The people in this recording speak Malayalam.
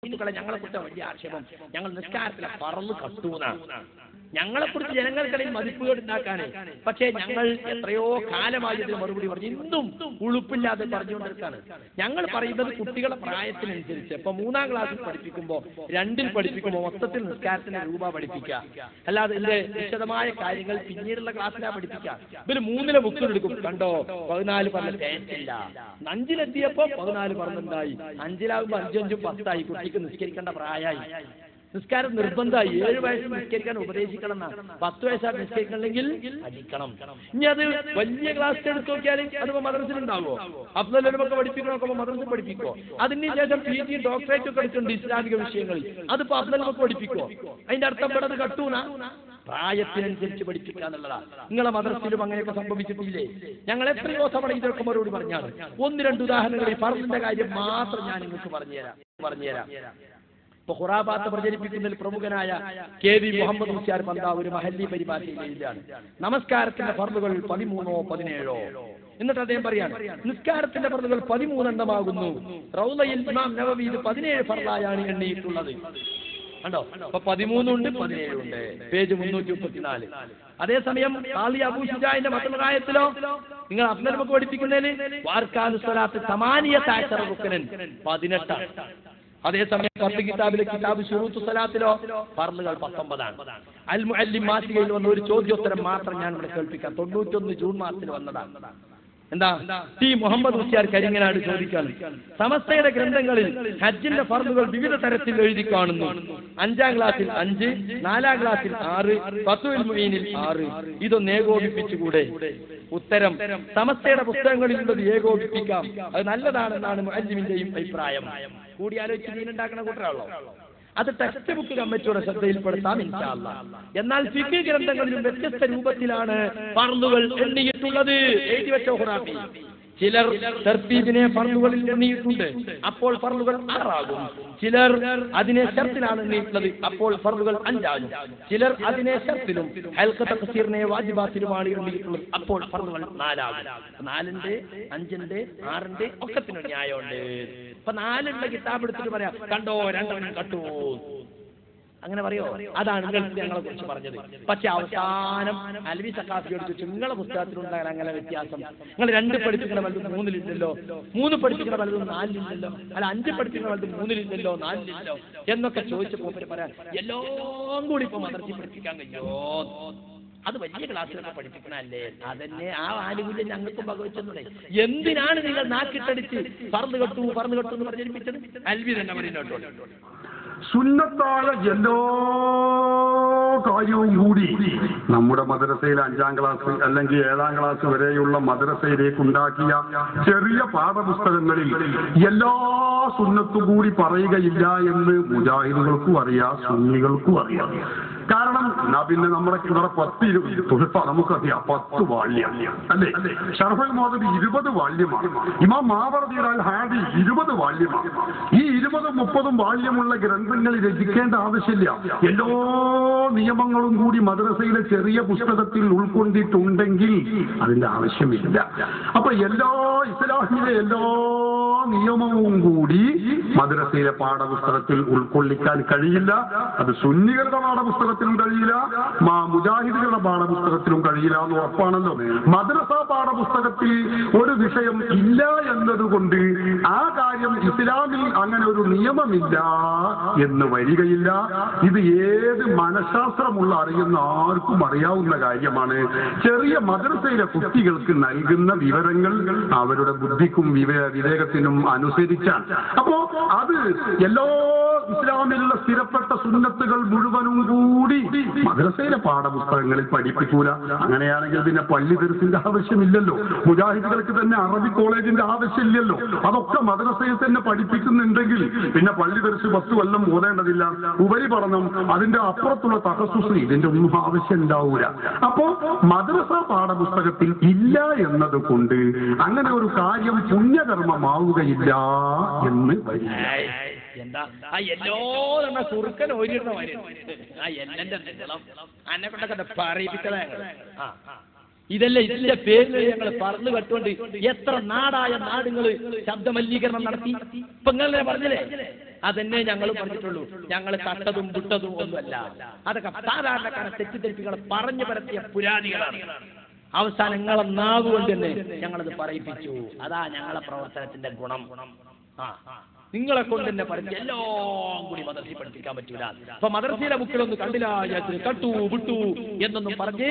സുഹൃത്തുക്കളെ, ഞങ്ങളെക്കുറിച്ച് വലിയ ആക്ഷേപം, ഞങ്ങൾ നിസ്കാരത്തിലെ ഫർള് കട്ടൂന്നാണ്. ഞങ്ങളെക്കുറിച്ച് ജനങ്ങൾക്കിടയിൽ മതിപ്പുകൾ ഉണ്ടാക്കാൻ. പക്ഷേ ഞങ്ങൾ എത്രയോ കാലമായി ഇതിന് മറുപടി പറഞ്ഞു, ഇന്നും ഉളുപ്പില്ലാതെ പറഞ്ഞുകൊണ്ടിരിക്കാണ്. ഞങ്ങൾ പറയുന്നത് കുട്ടികളെ പ്രായത്തിനനുസരിച്ച്. ഇപ്പൊ 3ാം ക്ലാസ്സിൽ പഠിപ്പിക്കുമ്പോൾ 2ൽ പഠിപ്പിക്കുമ്പോൾ മൊത്തത്തിൽ നിസ്കാരത്തിന്റെ രൂപ പഠിപ്പിക്കുക, അല്ലാതെ ഇതിന്റെ വിശദമായ കാര്യങ്ങൾ പിന്നീടുള്ള ക്ലാസ്സിലാണ് പഠിപ്പിക്കുക. ഇവര് 3ലെ ബുക്കിലെടുക്കും, കണ്ടോ 14 പറഞ്ഞ തേച്ചില്ല. 5ലെത്തിയപ്പോ 14 പറഞ്ഞുണ്ടായി, 5ലാകുമ്പോ 5 5 10ആയി. കുട്ടിക്ക് നിസ്കരിക്കേണ്ട പ്രായമായി, നിസ്കാരം നിർബന്ധമായി. 7 വയസ്സിൽ നിസ്കരിക്കാൻ ഉപദേശിക്കണം എന്നാണ്. 10 വയസ്സാണ് നിസ്കരിക്കണമെങ്കിൽ അടിക്കണം. ഇനി അത് വലിയ ക്ലാസ് എടുത്ത് നോക്കിയാൽ അതിപ്പോ മദ്രസയിലുണ്ടാവോ? അഫ്ളലുലമൊക്കെ പഠിപ്പിക്കണമൊക്കെ മദ്രസയിൽ പഠിപ്പിക്കോ? അതിനുശേഷം PG ഡോക്ടറേറ്റ് ഒക്കെ എടുക്കുന്നുണ്ട് ഇസ്ലാമിക വിഷയങ്ങളിൽ. അതിപ്പോ അഫ്ളലുലമൊക്കെ പഠിപ്പിക്കോ? അതിന്റെ അർത്ഥം പെടത് കട്ടൂന. പ്രായത്തിനനുസരിച്ച് പഠിപ്പിക്കുക എന്നുള്ളതാ. നിങ്ങളെ മദ്രസയിലും അങ്ങനെയൊക്കെ സംഭവിച്ചിട്ടില്ലേ? ഞങ്ങൾ എത്രയോ തവണ ഇതൊക്കെ മറുപടി പറഞ്ഞാണ്. 1-2 ഉദാഹരണങ്ങൾ ഈ ഫർളിന്റെ കാര്യം മാത്രം ഞാൻ നിങ്ങൾക്ക് പറഞ്ഞുതരാം. ഇപ്പൊ ഖുറാബാത്ത് പ്രചരിപ്പിക്കുന്നതിൽ പ്രമുഖനായ KV മുഹമ്മദ് മുസ്യാർ പന്താവ് ഒരു മഹല്ലി പരിപാടിയിലാണ് നമസ്കാരത്തിന്റെ ഫർളുകൾ 13ഓ 17ഓ. എന്നിട്ട് അദ്ദേഹം പറയാണ്, നിസ്കാരത്തിന്റെ ഫർളുകൾ 13 എണ്ണമാകുന്നു. റൗളയിൽ ഇമാം നവവി ഇത് 17 ഫർളായാണ് എണ്ണിയിട്ടുള്ളത്. കണ്ടോ? അപ്പൊ 13 ഉണ്ട്, 17 ഉണ്ട്. പേജ് 334. അതേസമയം ഖാളി അബൂ ശുജാഇന്റെ മത്ലറായത്തിലോ നിങ്ങൾ അഫ്ളലുമൊക്കെ പഠിപ്പിക്കുന്നതിന് വാർക്കാനു സ്വലാത്ത് 18 റുക്നൻ 18. അതേസമയം ഫർള് കിതാബിലെ കിതാബ് ശുറൂത്ത് സ്വലാത്തിലോ ഫർളുകൾ 19ആണ്. അൽ മുഅല്ലിം മാസികയിൽ വന്ന ഒരു ചോദ്യോത്തരം മാത്രം ഞാൻ ഇവിടെ കേൾപ്പിക്കാം. 91 ജൂൺ മാസത്തിൽ വന്നതാണ്. എന്താ? ടി മുഹമ്മദ് മുസ്യാർ കരിങ്ങനാട് ചോദിക്കാണ്, സമസ്തയുടെ ഗ്രന്ഥങ്ങളിൽ ഹജ്ജിന്റെ ഫർളുകൾ വിവിധ തരത്തിൽ എഴുതി കാണുന്നു. 5ാം ക്ലാസ്സിൽ 5, 4ാം ക്ലാസ്സിൽ 6, ഫത്ഹുൽ മുഈനിൽ 6. ഇതൊന്ന് ഏകോപിപ്പിച്ചുകൂടെ? ഉത്തരം, സമസ്തയുടെ പുസ്തകങ്ങളിലുള്ളത് ഏകോപിപ്പിക്കാം, അത് നല്ലതാണെന്നാണ് മുഅല്ലിമിന്റെയും അഭിപ്രായം. കൂടിയാലോചിച്ച് ദീനുണ്ടാക്കുന്ന കൂട്ടരാണല്ലോ. അത് ടെക്സ്റ്റ് ബുക്ക് കമ്മിറ്റിയുടെ ശ്രദ്ധയിൽപ്പെടുത്താം ഇൻഷാ അല്ലാഹ്. എന്നാൽ ഫിഖ് ഗ്രന്ഥങ്ങളിലും വ്യത്യസ്ത രൂപത്തിലാണ് ഫർളുകൾ എണ്ണിയിട്ടുള്ളത്. എഴുതി വെച്ചോ ഖുറാഫി. ചിലർ തർത്തീബിനെ ഫർളുകളിൽ എണ്ണിയിട്ടുണ്ട്, അപ്പോൾ ഫർളുകൾ 6 ആകും. ചിലർ അതിനെ ശർത്തിലാണ് എണ്ണിയിട്ടുള്ളത്, അപ്പോൾ ഫർളുകൾ 5 ആകും. ചിലർ അതിനെ ശർത്തിലും ഹൽഖ തഖ്സീറിനെ വാജിബാത്തിലുമാണ് എണ്ണിയിട്ടുള്ളത്, അപ്പോൾ ഫർളുകൾ 4 ആകും. 4ന്റെ 5ന്റെ 6ന്റെ ഒക്കത്തിന് ന്യായമുണ്ട്. ഇപ്പൊ 4ന്റെ കിതാബ് എടുത്തിട്ട് പറയാം, കണ്ടോ 2 കട്ടു, അങ്ങനെ പറയോ? അതാണ് ഞങ്ങളെ കുറിച്ച് പറഞ്ഞത്. പക്ഷെ അവസാനം അൽവി സഖാഫിയോട് ചോദിച്ചു, നിങ്ങളെ പുസ്തകത്തിലുണ്ടാകാൻ അങ്ങനെ വ്യത്യാസം? നിങ്ങൾ 2 പഠിപ്പിക്കണ വലുതും 3-ലില്ലല്ലോ, 3 പഠിപ്പിക്കണ വലുതും 4-ലില്ലല്ലോ, അല്ല 5 പഠിപ്പിക്കണ വലുതും 3-ലില്ലല്ലോ, 4-ലില്ലല്ലോ എന്നൊക്കെ ചോദിച്ചപ്പോ പറയാൻ എല്ലാം കൂടി ഇപ്പൊ മദ്രസയിൽ പഠിപ്പിക്കാൻ കഴിയോ? അത് വലിയ ക്ലാസ്സിലൊക്കെ പഠിപ്പിക്കണല്ലേ? അതന്നെ ആ ആനുകൂല്യം ഞങ്ങൾക്കും ഭഗവച്ചെന്നൂടെ? എന്തിനാണ് നിങ്ങൾ നാക്കിട്ടടിച്ച് ഫർള് കെട്ടു എന്ന് പ്രചരിപ്പിച്ചത്? അൽവി തന്നെ പറയുന്നുണ്ടോ? സുന്നത്തായ എല്ലാ കാര്യവും കൂടി നമ്മുടെ മദ്രസയിൽ 5ാം ക്ലാസ് അല്ലെങ്കിൽ 7ാം ക്ലാസ് വരെയുള്ള മദ്രസയിലേക്ക് ഉണ്ടാക്കിയ ചെറിയ പാഠപുസ്തകങ്ങളിൽ എല്ലാ സുന്നത്തും കൂടി പറയുകയില്ല എന്ന് മുജാഹിദുകൾക്കും അറിയാം, സുന്നികൾക്കും അറിയാം. കാരണം പിന്നെ നമ്മുടെ 10 തുഹഫ നമുക്കറിയാം, 10 വാള്യം അല്ലേ? ഷർഹുൽ മുഅദ്ദബ് 20 വാള്യമാണ്. ഇമാം മാവർദി അൽ ഹാദി 20 വാള്യമാണ്. ഈ 20-30 വാള്യമുള്ള ഗ്രന്ഥങ്ങൾ രചിക്കേണ്ട ആവശ്യമില്ല. എല്ലാ നിയമങ്ങളും കൂടി മദ്രസയിലെ ചെറിയ പുസ്തകത്തിൽ ഉൾക്കൊണ്ടിട്ടുണ്ടെങ്കിൽ അതിന്റെ ആവശ്യമില്ല. അപ്പൊ എല്ലാ ഇസ്ലാമിലെ എല്ലാ നിയമവും കൂടി മദ്രസയിലെ പാഠപുസ്തകത്തിൽ ഉൾക്കൊള്ളിക്കാൻ കഴിയില്ല. അത് സുന്നികളുടെ പാഠപുസ്തകത്തിലും കഴിയില്ല, മുജാഹിദുകളുടെ പാഠപുസ്തകത്തിലും കഴിയില്ല എന്ന് ഉറപ്പാണല്ലോ. മദ്രസ പാഠപുസ്തകത്തിൽ ഒരു വിഷയം ഇല്ല എന്നതുകൊണ്ട് ആ കാര്യം ഇസ്ലാമിൽ അങ്ങനെ ഒരു നിയമമില്ല എന്ന് വരികയില്ല. ഇത് ഏത് മനഃശാസ്ത്രമുള്ള അറിയുന്ന ആർക്കും അറിയാവുന്ന കാര്യമാണ്. ചെറിയ മദ്രസയിലെ കുട്ടികൾക്ക് നൽകുന്ന വിവരങ്ങൾ അവരുടെ ബുദ്ധിക്കും വിവേകത്തിനും അനുസരിച്ചാണ്. അപ്പോ അത് എല്ലാ ഇസ്ലാമിലുള്ള സ്ഥിരപ്പെട്ട സുന്നത്തുകൾ മുഴുവനും കൂടി മദ്രസയിലെ പാഠപുസ്തകങ്ങളിൽ പഠിപ്പിക്കൂല. അങ്ങനെയാണെങ്കിൽ പിന്നെ പള്ളി ദർസിന്റെ ആവശ്യമില്ലല്ലോ, മുജാഹിദുകൾക്ക് തന്നെ അറബി കോളേജിന്റെ ആവശ്യമില്ലല്ലോ. അതൊക്കെ മദ്രസയിൽ തന്നെ പഠിപ്പിക്കുന്നുണ്ടെങ്കിൽ പിന്നെ പള്ളി ദർസ് 10 കൊല്ലം ഓതേണ്ടതില്ല. ഉപരിപഠനം, അതിന്റെ അപ്പുറത്തുള്ള തഖസ്സുസ്, ഇതിന്റെ ഒന്നും ആവശ്യം ഉണ്ടാവൂല. അപ്പോ മദ്രസ പാഠപുസ്തകത്തിൽ ഇല്ല എന്നത് കൊണ്ട് അങ്ങനെ ഒരു കാര്യം പുണ്യകർമ്മമാവുകയില്ല എന്ന് എന്താ ആ എല്ലോ കുറുക്കൻ ഓരിടുന്ന മാതിരി ആ എന്നെ അന്നെ കൊണ്ടൊക്കെ പറയിപ്പിച്ചതാ ഞങ്ങള്. ഇതല്ലേ ഇതിന്റെ പേരിൽ ഞങ്ങൾ പറഞ്ഞു കെട്ടുകൊണ്ട് എത്ര നാടായ നാടുകള് ശബ്ദമലിനീകരണം നടത്തി. ഇപ്പൊ നിങ്ങൾ പറഞ്ഞില്ലേ അതന്നെ ഞങ്ങൾ പറഞ്ഞിട്ടുള്ളൂ. ഞങ്ങൾ കട്ടതും വിട്ടതും ഒന്നുമല്ല. അതൊക്കെ സാധാരണക്കാരെ തെറ്റിദ്ധരിപ്പികളെ പറഞ്ഞു പരത്തിയ പുരാതികളാണ്. അവസാനം നിങ്ങളെ നാവ് കൊണ്ട് തന്നെ ഞങ്ങളത് പറയിപ്പിച്ചു. അതാ ഞങ്ങളെ പ്രവർത്തനത്തിന്റെ ഗുണം. നിങ്ങളെ കൊണ്ട് തന്നെ പറഞ്ഞ് എല്ലാം കൂടി മദ്രസയിൽ പഠിപ്പിക്കാൻ പറ്റൂല. അപ്പൊ മദ്രസയിലെ ബുക്കിലൊന്നും കണ്ടില്ല, കട്ടു വിട്ടു എന്നൊന്നും പറഞ്ഞേ